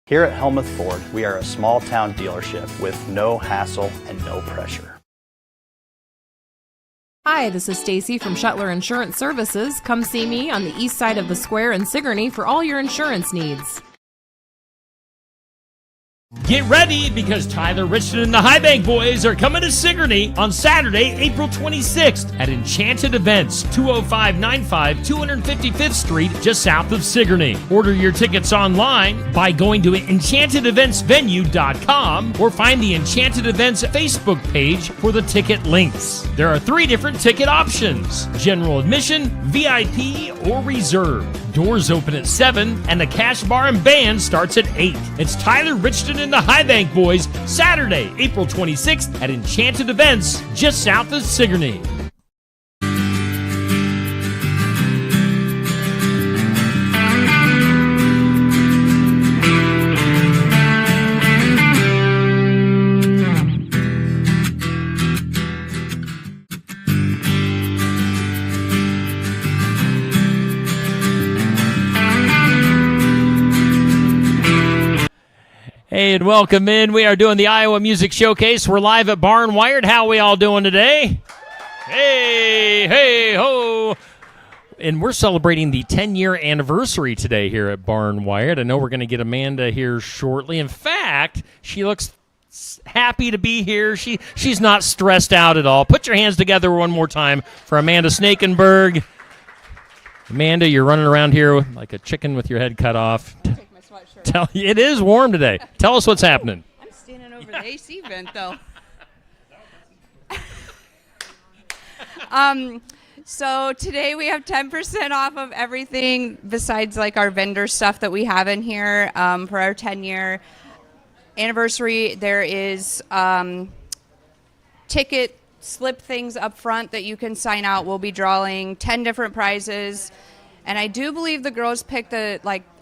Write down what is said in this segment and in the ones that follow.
Here at Helmuth Ford, we are a small town dealership with no hassle and no pressure. Hi, this is Stacy from Shuttler Insurance Services. Come see me on the east side of the square in Sigourney for all your insurance needs. Get ready, because Tyler Richardson and the High Bank Boys are coming to Sigourney on Saturday, April 26th at Enchanted Events, 20595 255th Street, just south of Sigourney. Order your tickets online by going to enchantedeventsvenue.com or find the Enchanted Events Facebook page for the ticket links. There are 3 different ticket options: general admission, VIP, or reserve. Doors open at 7 and the cash bar and band starts at 8. It's Tyler Richardson and the High Bank Boys, Saturday, April 26th at Enchanted Events, just south of Sigourney. Hey, and welcome in. We are doing the Iowa Music Showcase. We're live at Barn Wired. How are we all doing today? Hey, hey, ho. And we're celebrating the 10-year anniversary today here at Barn Wired. I know we're going to get Amanda here shortly. In fact, she looks happy to be here. She's not stressed out at all. Put your hands together one more time for Amanda Snakenberg. Amanda, you're running around here like a chicken with your head cut off. It is warm today. Tell us what's happening. I'm standing over the AC vent, though. So today we have 10% off of everything besides like our vendor stuff that we have in here for our 10-year anniversary. There is ticket slip things up front that you can sign out. We'll be drawing 10 different prizes, and I do believe the girls picked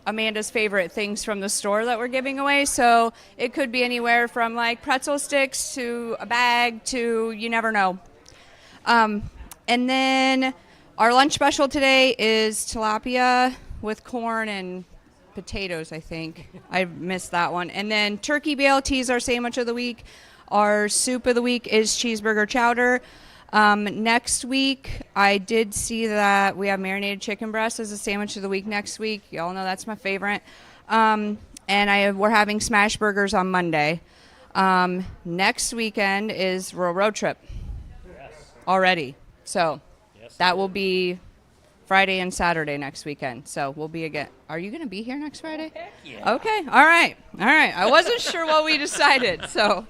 Amanda's favorite things from the store that we're giving away. So it could be anywhere from like pretzel sticks to a bag to you never know. And then our lunch special today is tilapia with corn and potatoes, I think. I missed that one. And then turkey BLT is our sandwich of the week. Our soup of the week is cheeseburger chowder. Next week, I did see that we have marinated chicken breast as a sandwich of the week next week. Y'all know that's my favorite. And we're having smash burgers on Monday. Next weekend is Rural Road Trip. Yes. Already. So that will be Friday and Saturday next weekend. So we'll be again. Are you going to be here next Friday? Heck yeah. Okay. All right. I wasn't sure what we decided, so...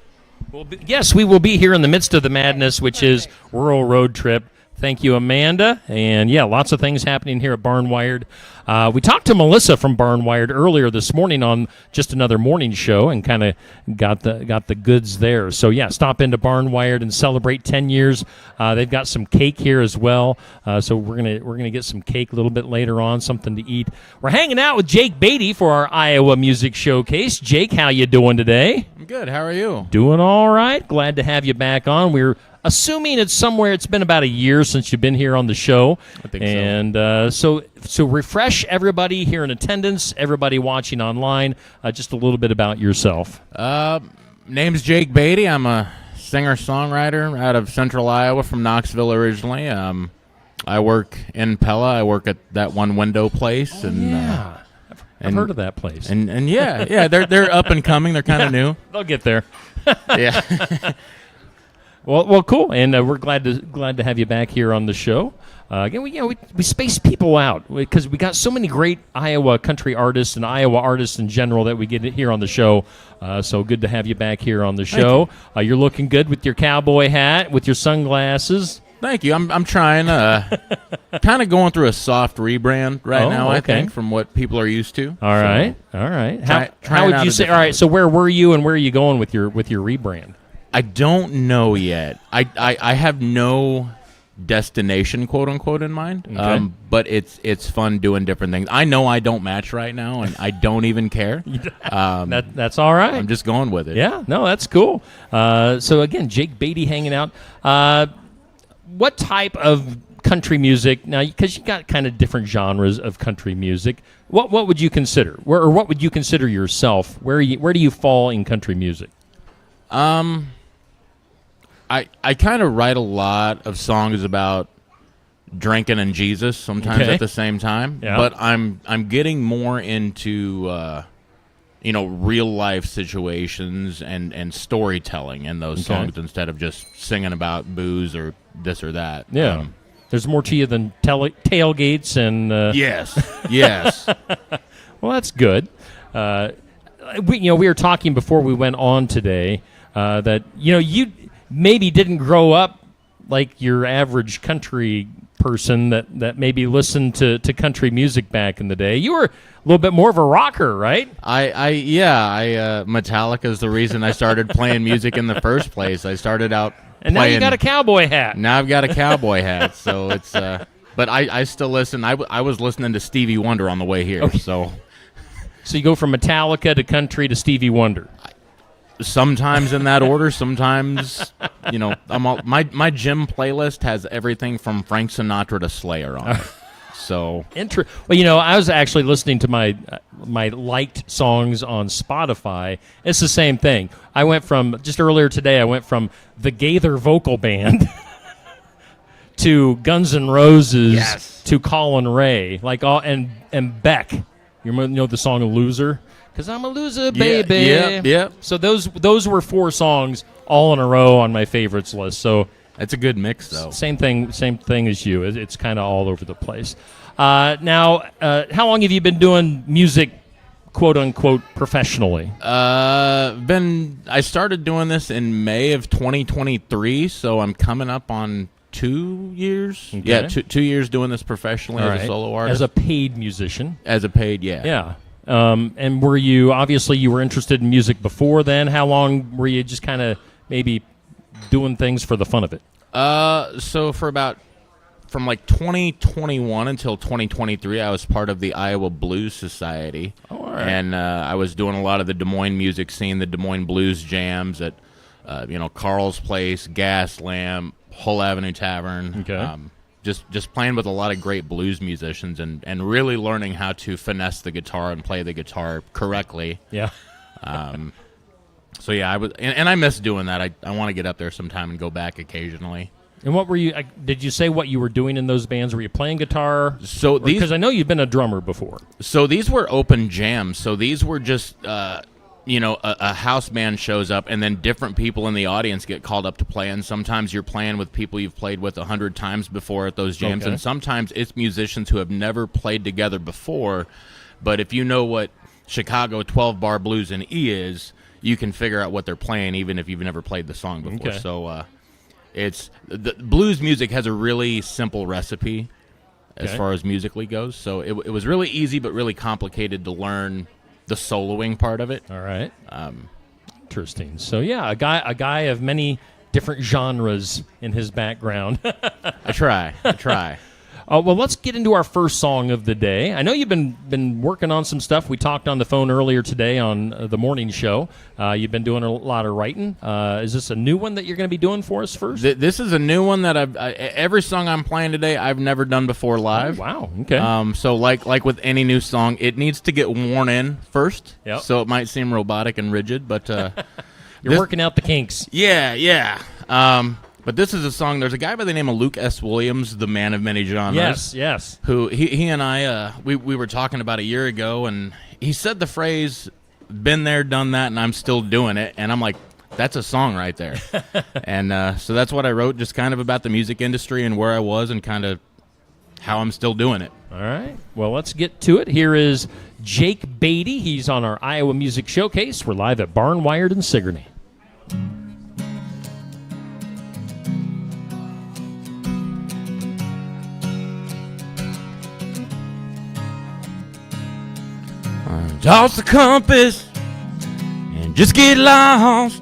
Yes, we will be here in the midst of the madness, which is Rural Road Trip. Thank you, Amanda. And, yeah, lots of things happening here at Barn Wired. We talked to Melissa from Barn Wired earlier this morning on just another morning show and kind of got the goods there. So, yeah, stop into Barn Wired and celebrate 10 years. They've got some cake here as well. So we're gonna get some cake a little bit later on, something to eat. We're hanging out with Jake Beatty for our Iowa Music Showcase. Jake, how you doing today? I'm good. How are you? Doing all right. Glad to have you back on. We're assuming it's been about a year since you've been here on the show. I think so. And so refresh everybody here in attendance, everybody watching online, just a little bit about yourself. Name's Jake Beatty. I'm a singer-songwriter out of Central Iowa from Knoxville originally. I work in Pella. I work at that one window place. I've heard of that place. And yeah, they're up and coming. They're kind of new. They'll get there. Yeah. Well, cool, and we're glad to have you back here on the show. Again, we space people out because we got so many great Iowa country artists and Iowa artists in general that we get here on the show. So good to have you back here on the show. You're looking good with your cowboy hat, with your sunglasses. Thank you. I'm trying, kind of going through a soft rebrand right now. Okay. I think from what people are used to. All right. How would you say? All right. So where were you and where are you going with your rebrand? I don't know yet. I have no destination, quote unquote, in mind. Okay. But it's fun doing different things. I know I don't match right now, and I don't even care. That's all right. I'm just going with it. Yeah. No, that's cool. So again, Jake Beatty hanging out. What type of country music now, because you got kind of different genres of country music. What would you consider, or what would you consider yourself? Where do you fall in country music? I kind of write a lot of songs about drinking and Jesus sometimes at the same time. Yeah. But I'm getting more into real life situations and storytelling in those songs instead of just singing about booze or this or that. Yeah. There's more to you than tailgates and yes. Well, that's good. We were talking before we went on today that you maybe didn't grow up like your average country person that maybe listened to country music back in the day. You were a little bit more of a rocker, right? Metallica is the reason I started playing music in the first place. I started out and now you got a cowboy hat. Now I've got a cowboy hat, so it's but I still listen. I was listening to Stevie Wonder on the way here. Okay. So you go from Metallica to country to Stevie Wonder. Sometimes in that order, sometimes, my gym playlist has everything from Frank Sinatra to Slayer on it. So Well, I was actually listening to my liked songs on Spotify. It's the same thing. I went from, just earlier today, the Gaither Vocal Band to Guns N' Roses to Colin Ray, and Beck. You know the song "Loser"? Because I'm a loser, baby. Yeah. So those were 4 songs all in a row on my favorites list. So it's a good mix, though. Same thing as you. It's kind of all over the place. Now, how long have you been doing music, quote unquote, professionally? I started doing this in May of 2023, so I'm coming up on 2 years. Okay. Yeah, 2 years doing this professionally as a solo artist. As a paid musician. As a paid, yeah. Yeah. And were you were interested in music before then? How long were you just kind of maybe doing things for the fun of it? So from like 2021 until 2023, I was part of the Iowa Blues Society. Oh, all right. And I was doing a lot of the Des Moines music scene, the Des Moines blues jams at, Carl's Place, Gaslamp, Hull Avenue Tavern. Okay. Just playing with a lot of great blues musicians and really learning how to finesse the guitar and play the guitar correctly. Yeah. So yeah, I was, and I miss doing that. I want to get up there sometime and go back occasionally. And what were you? Did you say what you were doing in those bands? Were you playing guitar? So these, because I know you've been a drummer before. So these were open jams. So these were just, a house band shows up, and then different people in the audience get called up to play. And sometimes you're playing with people you've played with 100 times before at those jams, and sometimes it's musicians who have never played together before. But if you know what Chicago 12-bar blues and E is, you can figure out what they're playing, even if you've never played the song before. Okay. So it's the blues music has a really simple recipe as far as musically goes. So it was really easy, but really complicated to learn the soloing part of it. All right. Interesting. So yeah, a guy of many different genres in his background. I try. Well, let's get into our first song of the day. I know you've been working on some stuff. We talked on the phone earlier today on the morning show. You've been doing a lot of writing. Is this a new one that you're going to be doing for us first? This is a new one that every song I'm playing today I've never done before live. Oh, wow. Okay. So like with any new song, it needs to get worn in first. Yep. So it might seem robotic and rigid, but you're working out the kinks. Yeah. But this is a song. There's a guy by the name of Luke S. Williams, the man of many genres. Yes. Who he and I we were talking about a year ago, and he said the phrase "been there, done that," and I'm still doing it. And I'm like, that's a song right there. And so that's what I wrote, just kind of about the music industry and where I was, and kind of how I'm still doing it. All right. Well, let's get to it. Here is Jake Beatty. He's on our Iowa Music Showcase. We're live at Barn Wired in Sigourney. Toss the compass and just get lost.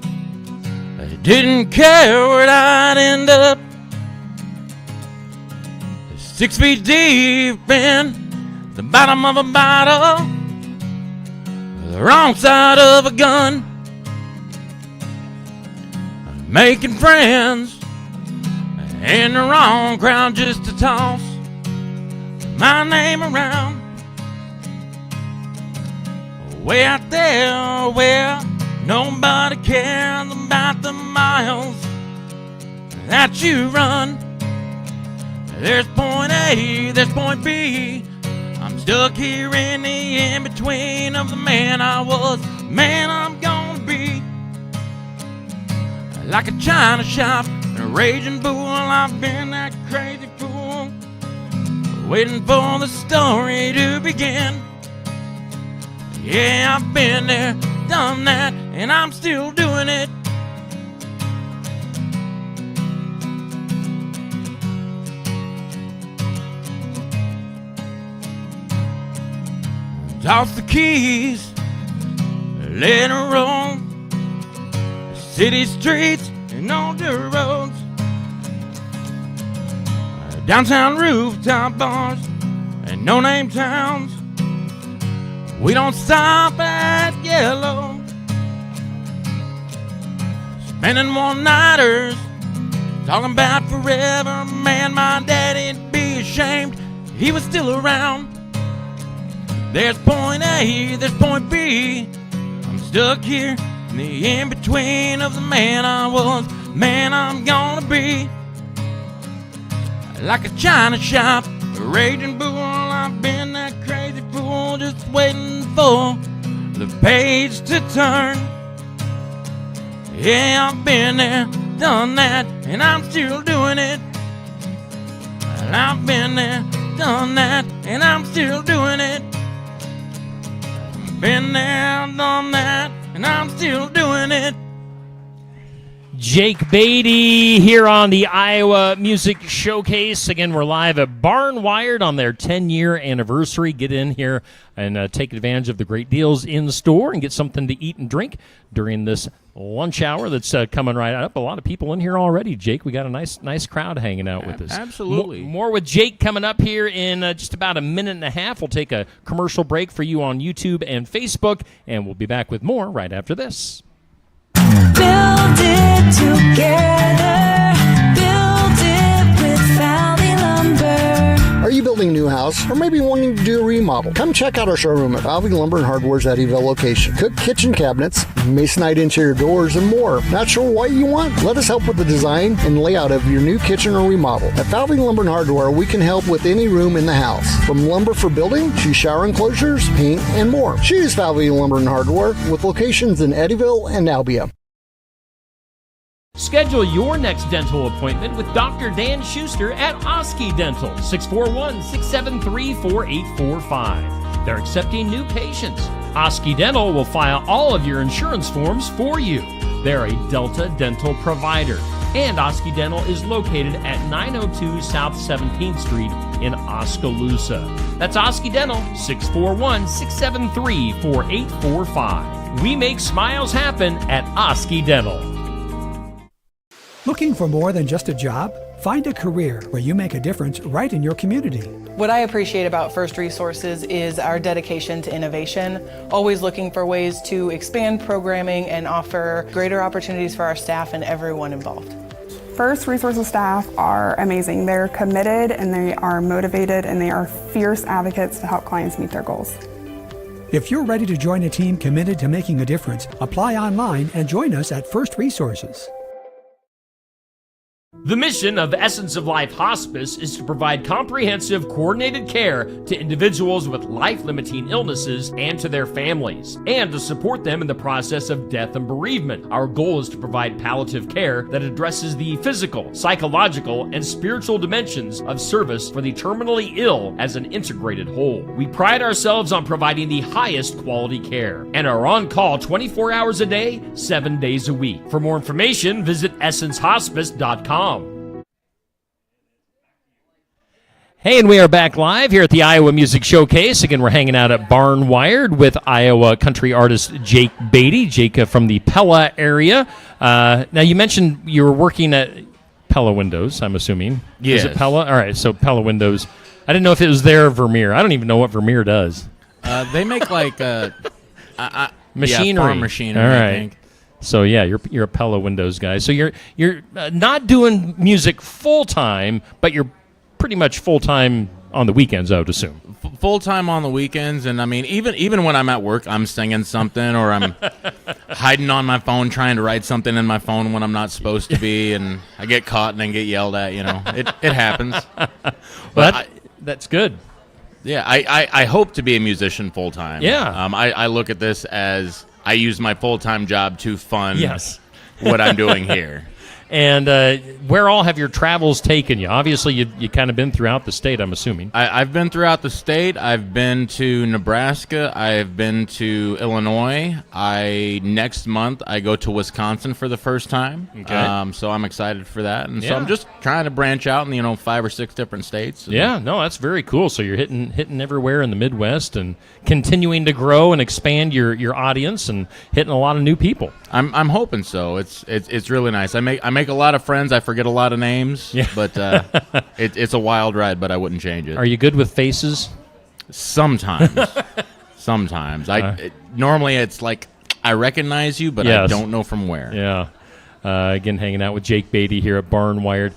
I didn't care where I'd end up. 6 feet deep in the bottom of a bottle, the wrong side of a gun. Making friends in the wrong crowd just to toss my name around. Way out there where nobody cares about the miles that you run. There's point A, there's point B. I'm stuck here in the in-between of the man I was, man I'm gonna be. Like a china shop and a raging bull, I've been that crazy fool, waiting for the story to begin. Yeah, I've been there, done that, and I'm still doing it. Toss the keys, let it roll. City streets and all dirt roads, downtown rooftop bars and no-name towns. We don't stop at yellow. Spending one-nighters, talking about forever. Man, my daddy'd be ashamed he was still around. There's point A, there's point B. I'm stuck here in the in-between of the man I was, man I'm gonna be. Like a china shop, a raging bull, I've been that crazy fool, just waiting for the page to turn. Yeah, I've been there, done that, and I'm still doing it. I've been there, done that, and I'm still doing it. Been there, done that, and I'm still doing it. Jake Beatty here on the Iowa Music Showcase. Again, we're live at Barn Wired on their 10-year anniversary. Get in here and take advantage of the great deals in the store and get something to eat and drink during this lunch hour that's coming right up. A lot of people in here already, Jake. We got a nice crowd hanging out with us. Absolutely. More with Jake coming up here in just about a minute and a half. We'll take a commercial break for you on YouTube and Facebook, and we'll be back with more right after this. Build it together. Build it with Valley Lumber. Are you building a new house or maybe wanting to do a remodel? Come check out our showroom at Valley Lumber and Hardware's Eddyville location. Cook kitchen cabinets, masonite interior doors, and more. Not sure what you want? Let us help with the design and layout of your new kitchen or remodel. At Valley Lumber and Hardware, we can help with any room in the house, from lumber for building to shower enclosures, paint, and more. Choose Valley Lumber and Hardware with locations in Eddyville and Albia. Schedule your next dental appointment with Dr. Dan Schuster at Oski Dental, 641-673-4845. They're accepting new patients. Oski Dental will file all of your insurance forms for you. They're a Delta dental provider. And Oski Dental is located at 902 South 17th Street in Oskaloosa. That's Oski Dental, 641-673-4845. We make smiles happen at Oski Dental. Looking for more than just a job? Find a career where you make a difference right in your community. What I appreciate about First Resources is our dedication to innovation, always looking for ways to expand programming and offer greater opportunities for our staff and everyone involved. First Resources staff are amazing. They're committed and they are motivated and they are fierce advocates to help clients meet their goals. If you're ready to join a team committed to making a difference, apply online and join us at First Resources. The mission of Essence of Life Hospice is to provide comprehensive, coordinated care to individuals with life-limiting illnesses and to their families, and to support them in the process of death and bereavement. Our goal is to provide palliative care that addresses the physical, psychological, and spiritual dimensions of service for the terminally ill as an integrated whole. We pride ourselves on providing the highest quality care and are on call 24 hours a day, 7 days a week. For more information, visit essencehospice.com. Hey, and we are back live here at the Iowa Music Showcase. Again, we're hanging out at Barn Wired with Iowa country artist Jake Beatty. Jake from the Pella area. Now, you mentioned you were working at Pella Windows, I'm assuming. Yes. Is it Pella? All right, so Pella Windows. I didn't know if it was there or Vermeer. I don't even know what Vermeer does. They make like machinery. Yeah, farm machinery, All right. I think. So yeah, you're a Pella Windows guy. So you're not doing music full time, but you're pretty much full time on the weekends, I would assume. Full time on the weekends, and I mean, even when I'm at work, I'm singing something, or I'm hiding on my phone trying to write something in my phone when I'm not supposed to be, and I get caught and then get yelled at. It happens. But that's good. Yeah, I hope to be a musician full time. Yeah. I look at this as I use my full time job to fund Yes. what I'm doing here. And where all have your travels taken you? Obviously, you kind of been throughout the state, I'm assuming. I've been throughout the state. I've been to Nebraska. I've been to Illinois. Next month, I go to Wisconsin for the first time. Okay. So I'm excited for that. And so Yeah. I'm just trying to branch out in, 5 or 6 different states. Yeah, no, that's very cool. So you're hitting everywhere in the Midwest and continuing to grow and expand your audience and hitting a lot of new people. I'm hoping so. It's really nice. I make a lot of friends. I forget a lot of names. Yeah. But it's a wild ride, but I wouldn't change it. Are you good with faces? Sometimes. Sometimes. Normally it's like I recognize you, but I Yes. don't know from where. Yeah. Again, hanging out with Jake Beatty here at Barn Wired.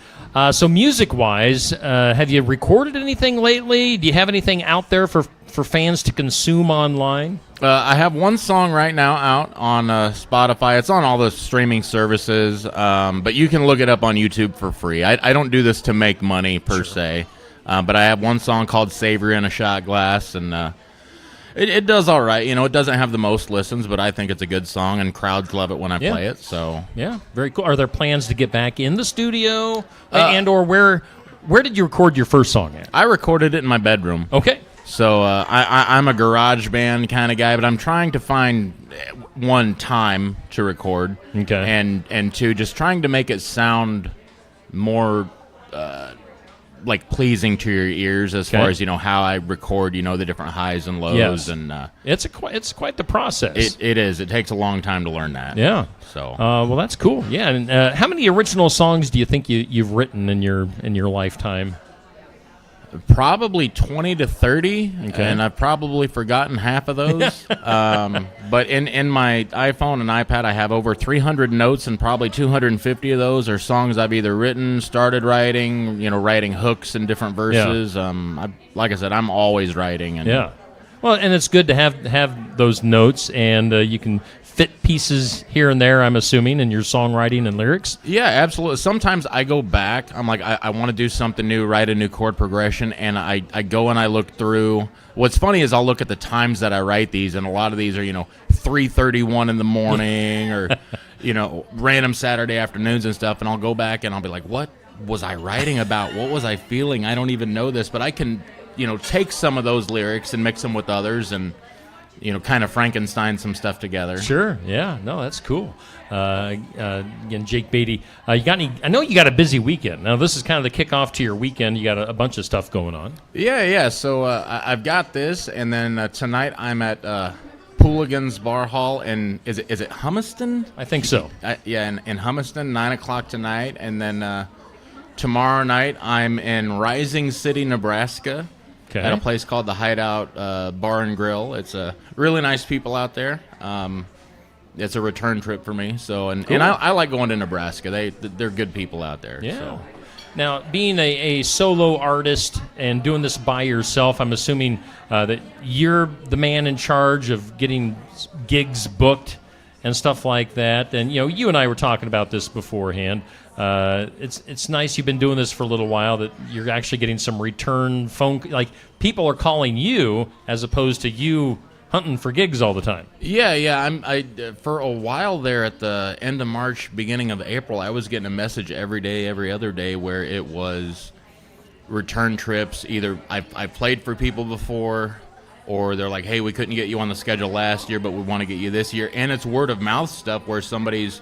So music-wise, have you recorded anything lately? Do you have anything out there for fans to consume online? I have one song right now out on Spotify. It's on all the streaming services, but you can look it up on YouTube for free. I don't do this to make money per se, but I have one song called Savory in a Shot Glass, and it does all right. It doesn't have the most listens, but I think it's a good song, and crowds love it when I play it. So Yeah, very cool. Are there plans to get back in the studio, and or where did you record your first song at? I recorded it in my bedroom. Okay. So I'm a garage band kind of guy, but I'm trying to find one time to record, Okay. and two, just trying to make it sound more like pleasing to your ears as far as how I record, the different highs and lows, Yes. and It's quite the process. it is. It takes a long time to learn that. Yeah. So well, that's cool. Yeah. And how many original songs do you think you've written in your lifetime? probably 20 to 30, Okay. and I've probably forgotten half of those. But in my iPhone and iPad, I have over 300 notes, and probably 250 of those are songs I've either written, started writing, writing hooks and different verses. Like I said, I'm always writing. And Yeah. Well, and it's good to have those notes, and you can fit pieces here and there, I'm assuming, in your songwriting and lyrics. Yeah, absolutely. Sometimes I go back. I'm like, I want to do something new, write a new chord progression, and I go and I look through. What's funny is I'll look at the times that I write these, and a lot of these are, 3:31 in the morning or, random Saturday afternoons and stuff, and I'll go back and I'll be like, what was I writing about? What was I feeling? I don't even know this, but I can, take some of those lyrics and mix them with others and, kind of Frankenstein some stuff together. Sure. Yeah. No, that's cool. Again, Jake Beatty, you got any? I know you got a busy weekend. Now, this is kind of the kickoff to your weekend. You got a bunch of stuff going on. Yeah. So I've got this, and then tonight I'm at Pooligan's Bar Hall, and is it Humiston? I think so. In Humiston, 9 o'clock tonight, and then tomorrow night I'm in Rising City, Nebraska. Okay. At a place called the Hideout Bar and Grill. It's really nice people out there. It's a return trip for me. So and I like going to Nebraska. They're good people out there. Yeah. So. Now, being a solo artist and doing this by yourself, I'm assuming that you're the man in charge of getting gigs booked and stuff like that. And you and I were talking about this beforehand. It's nice you've been doing this for a little while, that you're actually getting some return phone, like people are calling you as opposed to you hunting for gigs all the time. Yeah. I for a while there at the end of March, beginning of April, I was getting a message every day, every other day, where it was return trips. Either I played for people before, or they're like, hey, we couldn't get you on the schedule last year, but we want to get you this year. And it's word of mouth stuff where somebody's,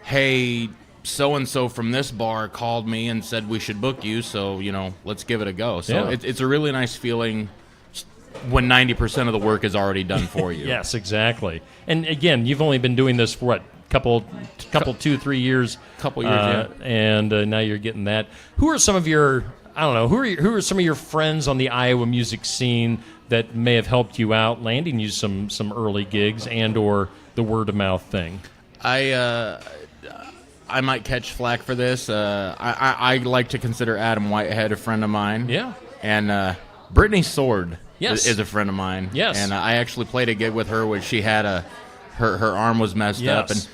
hey, so-and-so from this bar called me and said we should book you, so, let's give it a go. So it's a really nice feeling when 90% of the work is already done for you. Yes, exactly. And again, you've only been doing this for what, couple 2-3 years? Couple years, yeah. And now you're getting that. Who are some of your, I don't know, who are some of your friends on the Iowa music scene that may have helped you out, landing you some early gigs and or the word of mouth thing? I might catch flack for this. I like to consider Adam Whitehead a friend of mine. Yeah. And Brittany Sword Yes. is a friend of mine. Yes. And I actually played a gig with her where she had her arm was messed up. Yes.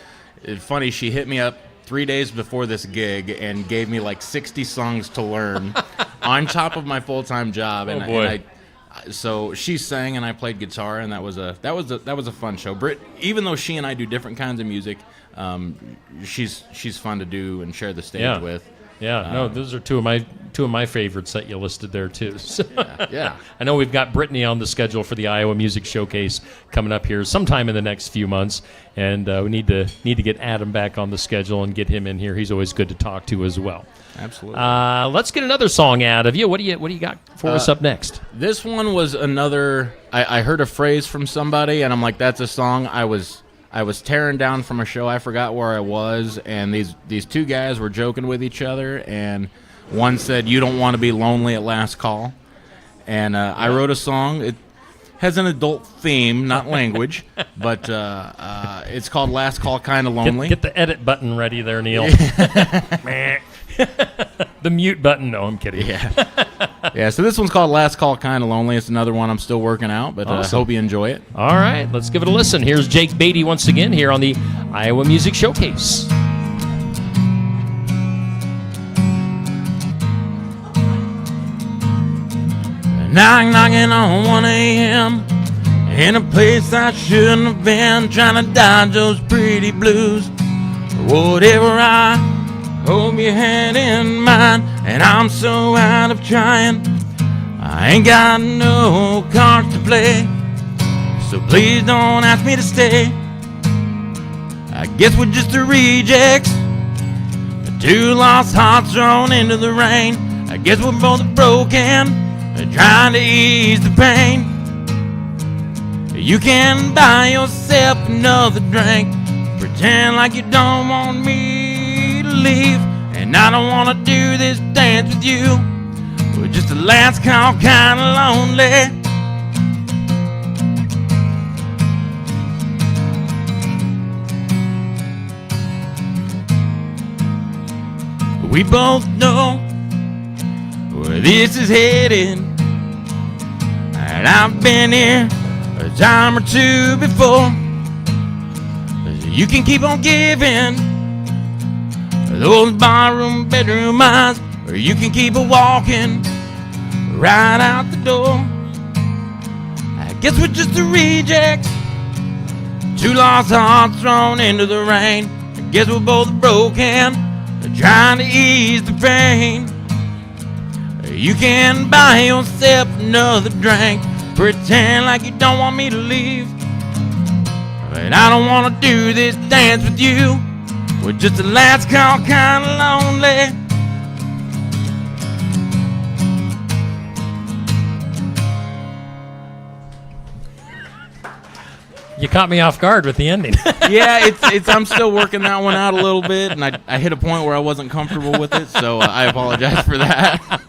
And it's funny, she hit me up 3 days before this gig and gave me like 60 songs to learn on top of my full-time job. And, boy. so she sang and I played guitar, and that was a fun show. Even though she and I do different kinds of music, she's fun to do and share the stage with. Yeah, no, those are two of my favorites that you listed there too. So yeah. I know we've got Brittany on the schedule for the Iowa Music Showcase coming up here sometime in the next few months, and we need to get Adam back on the schedule and get him in here. He's always good to talk to as well. Absolutely. Let's get another song out of you. What do you got for us up next? This one was another. I heard a phrase from somebody, and I'm like, that's a song. I was tearing down from a show. I forgot where I was, and these two guys were joking with each other, and one said, "You don't want to be lonely at last call," and I wrote a song. It has an adult theme, not language, but it's called "Last Call, Kinda Lonely." Get the edit button ready there, Neil. The mute button. No, I'm kidding. Yeah. So this one's called "Last Call, Kinda Lonely." It's another one I'm still working out, but I hope you enjoy it. All right, let's give it a listen. Here's Jake Beatty once again here on the Iowa Music Showcase. Knocking on 1 a.m. in a place I shouldn't have been, trying to dodge those pretty blues. Whatever, I hope you had in mind, and I'm so out of trying. I ain't got no cards to play, so please don't ask me to stay. I guess we're just the rejects, two lost hearts thrown into the rain. I guess we're both broken, trying to ease the pain. You can buy yourself another drink, pretend like you don't want me to leave, and I don't want to do this dance with you. We're just a last call, kind of lonely. We both know where this is headed, and I've been here a time or two before. You can keep on giving those barroom bedroom eyes, or you can keep on walking right out the door. I guess we're just the rejects, two lost hearts thrown into the rain. I guess we're both broken, trying to ease the pain. You can buy yourself another drink, pretend like you don't want me to leave, but I don't want to do this dance with you. We're just a last call, kind of lonely. You caught me off guard with the ending. Yeah, it's. I'm still working that one out a little bit, and I hit a point where I wasn't comfortable with it, so I apologize for that.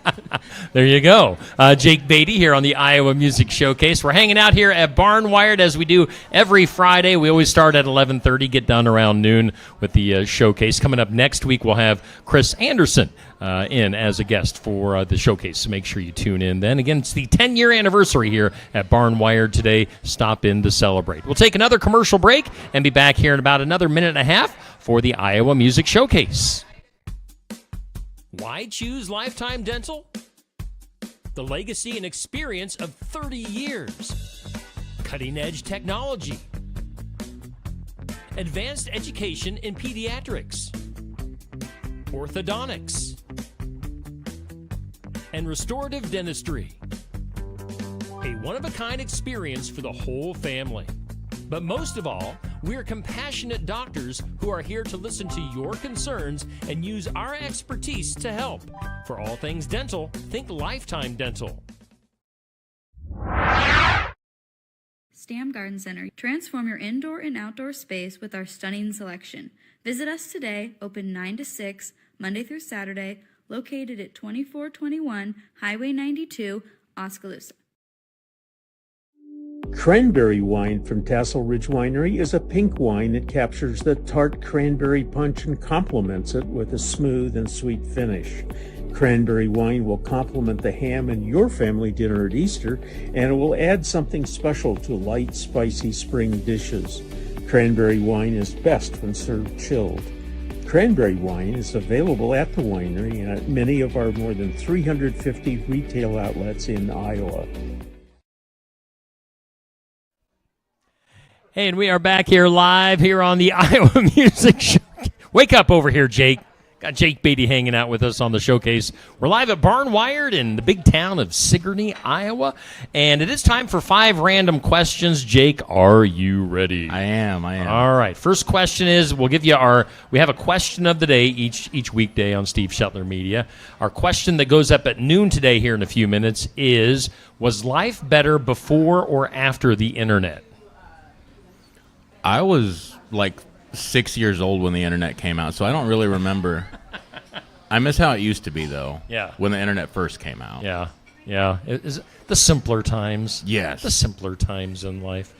There you go. Jake Beatty here on the Iowa Music Showcase. We're hanging out here at Barn Wired as we do every Friday. We always start at 11:30, get done around noon with the showcase. Coming up next week, we'll have Chris Anderson in as a guest for the showcase, so make sure you tune in then. Again, it's the 10-year anniversary here at Barn Wired today. Stop in to celebrate. We'll take another commercial break and be back here in about another minute and a half for the Iowa Music Showcase. Why choose Lifetime Dental? The legacy and experience of 30 years. Cutting-edge technology. Advanced education in pediatrics. Orthodontics. And restorative dentistry. A one-of-a-kind experience for the whole family. But most of all, we're compassionate doctors who are here to listen to your concerns and use our expertise to help. For all things dental, think Lifetime Dental. Stam Garden Center. Transform your indoor and outdoor space with our stunning selection. Visit us today, open 9 to 6, Monday through Saturday, located at 2421 Highway 92, Oskaloosa. Cranberry wine from Tassel Ridge Winery is a pink wine that captures the tart cranberry punch and complements it with a smooth and sweet finish. Cranberry wine will complement the ham in your family dinner at Easter, and it will add something special to light, spicy spring dishes. Cranberry wine is best when served chilled. Cranberry wine is available at the winery and at many of our more than 350 retail outlets in Iowa. Hey, and we are back here live here on the Iowa Music Show. Wake up over here, Jake. Got Jake Beatty hanging out with us on the showcase. We're live at Barn Wired in the big town of Sigourney, Iowa. And it is time for 5 random questions. Jake, are you ready? I am. All right. First question is, we have a question of the day each weekday on Steve Shetler Media. Our question that goes up at noon today here in a few minutes is, was life better before or after the internet? I was like 6 years old when the internet came out, so I don't really remember. I miss how it used to be, though. Yeah. When the internet first came out. Yeah. Is the simpler times. Yes. The simpler times in life.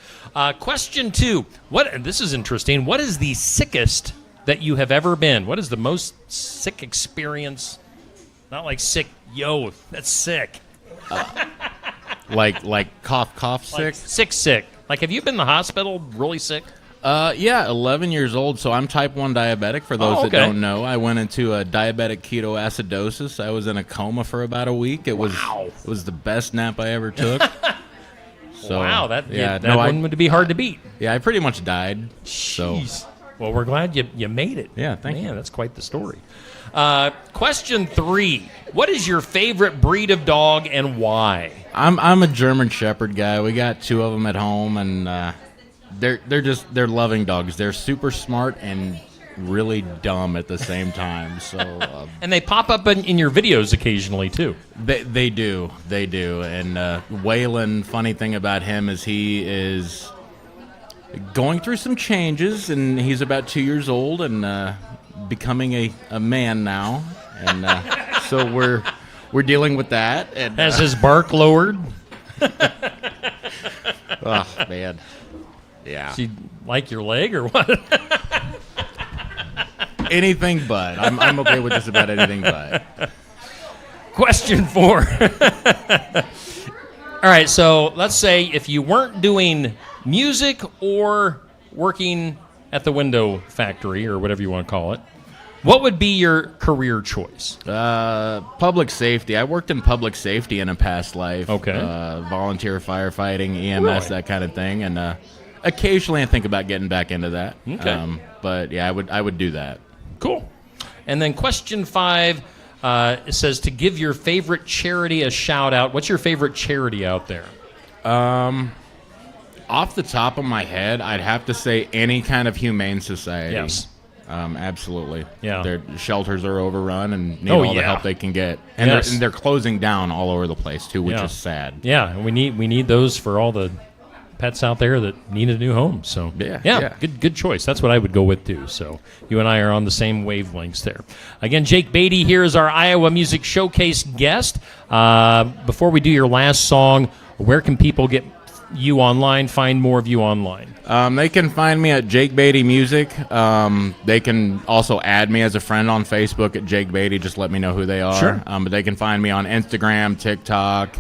Question 2. This is interesting. What is the sickest that you have ever been? What is the most sick experience? Not like sick, yo, that's sick. Like cough sick? Like sick. Like, have you been in the hospital really sick? Yeah, 11 years old, so I'm type 1 diabetic, for those that don't know. I went into a diabetic ketoacidosis. I was in a coma for about a week. It was the best nap I ever took. So, wow, that one would be hard to beat. Yeah, I pretty much died. Jeez. So. Well, we're glad you made it. Yeah, thank you. Man, that's quite the story. Question 3. What is your favorite breed of dog and why? I'm a German Shepherd guy. We got 2 of them at home, and they're loving dogs. They're super smart and really dumb at the same time. So and they pop up in your videos occasionally too. They do. And Waylon, funny thing about him is he is going through some changes, and he's about 2 years old and becoming a man now, and so we're dealing with that. And has his bark lowered? Oh man, yeah. Does he like your leg or what? Anything but. I'm okay with just about anything but. Question 4. All right, so let's say if you weren't doing music or working at the window factory or whatever you want to call it, what would be your career choice? Public safety. I worked in public safety in a past life. Okay. Volunteer firefighting, EMS, Really? that kind of thing. And occasionally I think about getting back into that. Okay. But yeah, I would do that. Cool. And then question 5, it says to give your favorite charity a shout out. What's your favorite charity out there? Off the top of my head, I'd have to say any kind of humane society. Yes. Absolutely. Yeah. Their shelters are overrun and need Oh, all the yeah. help they can get. And, Yes. they're closing down all over the place too, which Yeah. is sad. Yeah, and we need those for all the pets out there that need a new home. So Yeah. good choice. That's what I would go with too. So you and I are on the same wavelengths there. Again, Jake Beatty here is our Iowa Music Showcase guest. Before we do your last song, where can people get you online, find more of you online? They can find me at Jake Beatty Music. They can also add me as a friend on Facebook at Jake Beatty. Just let me know who they are. Sure. But they can find me on Instagram, TikTok,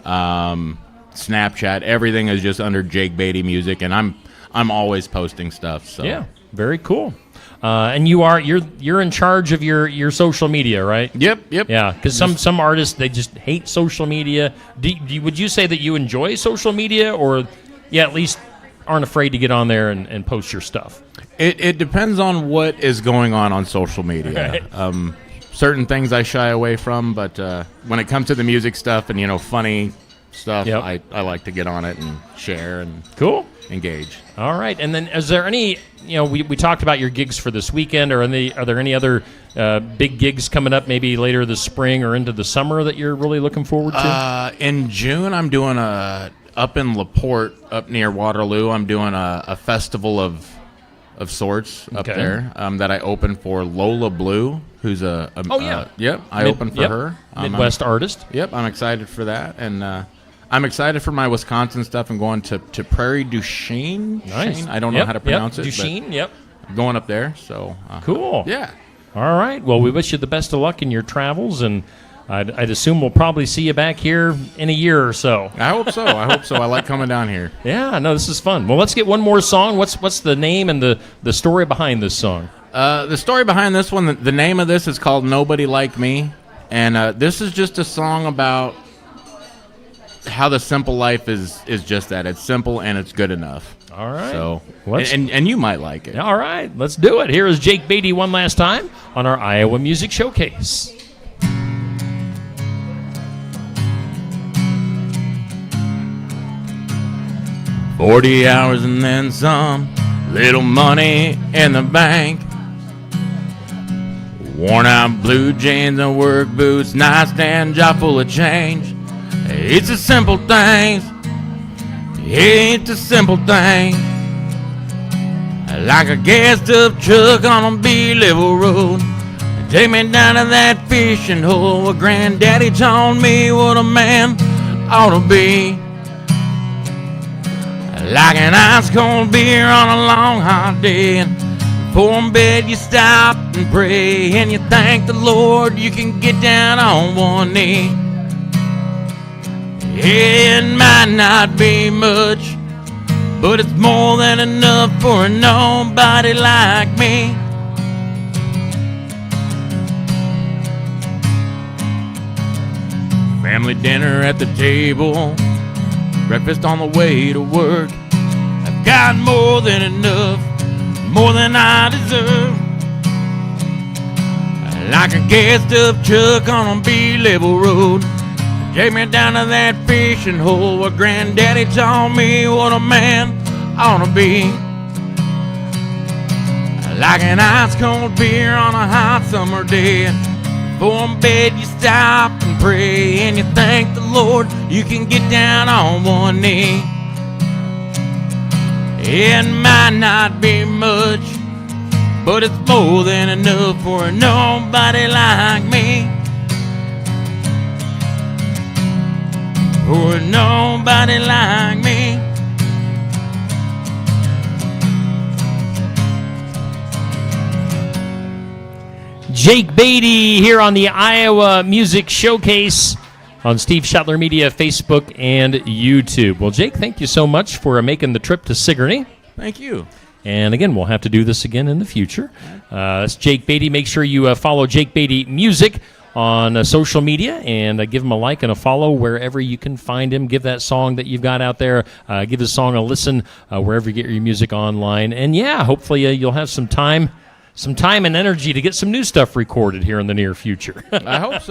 Snapchat. Everything is just under Jake Beatty Music, and I'm always posting stuff. So Yeah, very cool. And you're in charge of your social media, right? Yep. Yeah, because some artists, they just hate social media. Would you say that you enjoy social media, or at least aren't afraid to get on there and post your stuff? It depends on what is going on social media. Right. Certain things I shy away from, but when it comes to the music stuff and funny stuff, Yep. I like to get on it and share and engage. All right, and then is there any? We talked about your gigs for this weekend, or are there any other big gigs coming up, maybe later this spring or into the summer that you're really looking forward to? In June, I'm doing up in LaPorte, up near Waterloo. I'm doing a festival of sorts up there that I open for Lola Blue, who's I open for her. Midwest artist. Yep, I'm excited for that, and I'm excited for my Wisconsin stuff. I'm going to Prairie du Chien. Nice. Chien? I don't know how to pronounce it. Du Chien, yep. I'm going up there. So cool. Yeah. All right. Well, we wish you the best of luck in your travels, and I'd assume we'll probably see you back here in a year or so. I hope so. I like coming down here. Yeah, no, this is fun. Well, let's get one more song. What's the name and the story behind this song? The story behind this one, the name of this is called Nobody Like Me, and this is just a song about how the simple life is just that. It's simple and it's good enough. All right. So, and you might like it. All right, let's do it. Here is Jake Beatty one last time on our Iowa Music Showcase. $40 hours and then some, little money in the bank. Worn out blue jeans and work boots, nightstand job full of change. It's the simple things. It's the simple things. Like a gassed up truck on a B-level road. Take me down to that fishing hole where Granddaddy taught me what a man ought to be. Like an ice cold beer on a long hot day. Before in bed you stop and pray, and you thank the Lord you can get down on one knee. It might not be much, but it's more than enough for a nobody like me. Family dinner at the table, breakfast on the way to work. I've got more than enough, more than I deserve. Like a gassed up truck on a B-level road. Take me down to that fishing hole where Granddaddy taught me what a man ought to be. Like an ice cold beer on a hot summer day. Before in bed you stop and pray, and you thank the Lord you can get down on one knee. It might not be much, but it's more than enough for a nobody like me. For a nobody like me. Jake Beatty here on the Iowa Music Showcase on Steve Shetler Media, Facebook, and YouTube. Well, Jake, thank you so much for making the trip to Sigourney. Thank you. And again, we'll have to do this again in the future. That's Jake Beatty. Make sure you follow Jake Beatty Music on social media and give him a like and a follow wherever you can find him. Give that song that you've got out there, give his song a listen wherever you get your music online. And yeah, hopefully you'll have some time and energy to get some new stuff recorded here in the near future. I hope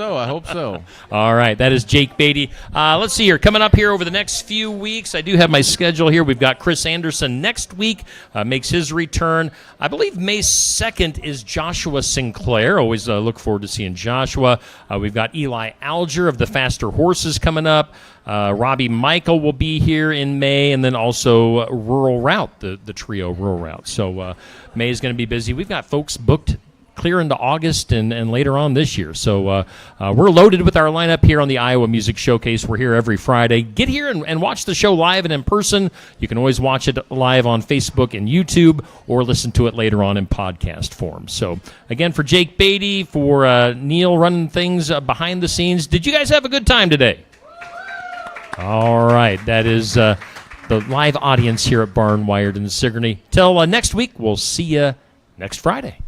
so. All right, that is Jake Beatty. Let's see here. Coming up here over the next few weeks, I do have my schedule here. We've got Chris Anderson next week, makes his return. I believe May 2nd is Joshua Sinclair. Always look forward to seeing Joshua. We've got Eli Alger of the Faster Horses coming up. Robbie Michael will be here in May, and then also Rural Route, the trio Rural Route. So May is going to be busy. We've got folks booked clear into August and later on this year. So we're loaded with our lineup here on the Iowa Music Showcase. We're here every Friday. Get here and watch the show live and in person. You can always watch it live on Facebook and YouTube or listen to it later on in podcast form. So again, for Jake Beatty, for Neil running things behind the scenes, did you guys have a good time today? All right, that is the live audience here at Barn Wired in Sigourney. Till next week, we'll see you next Friday.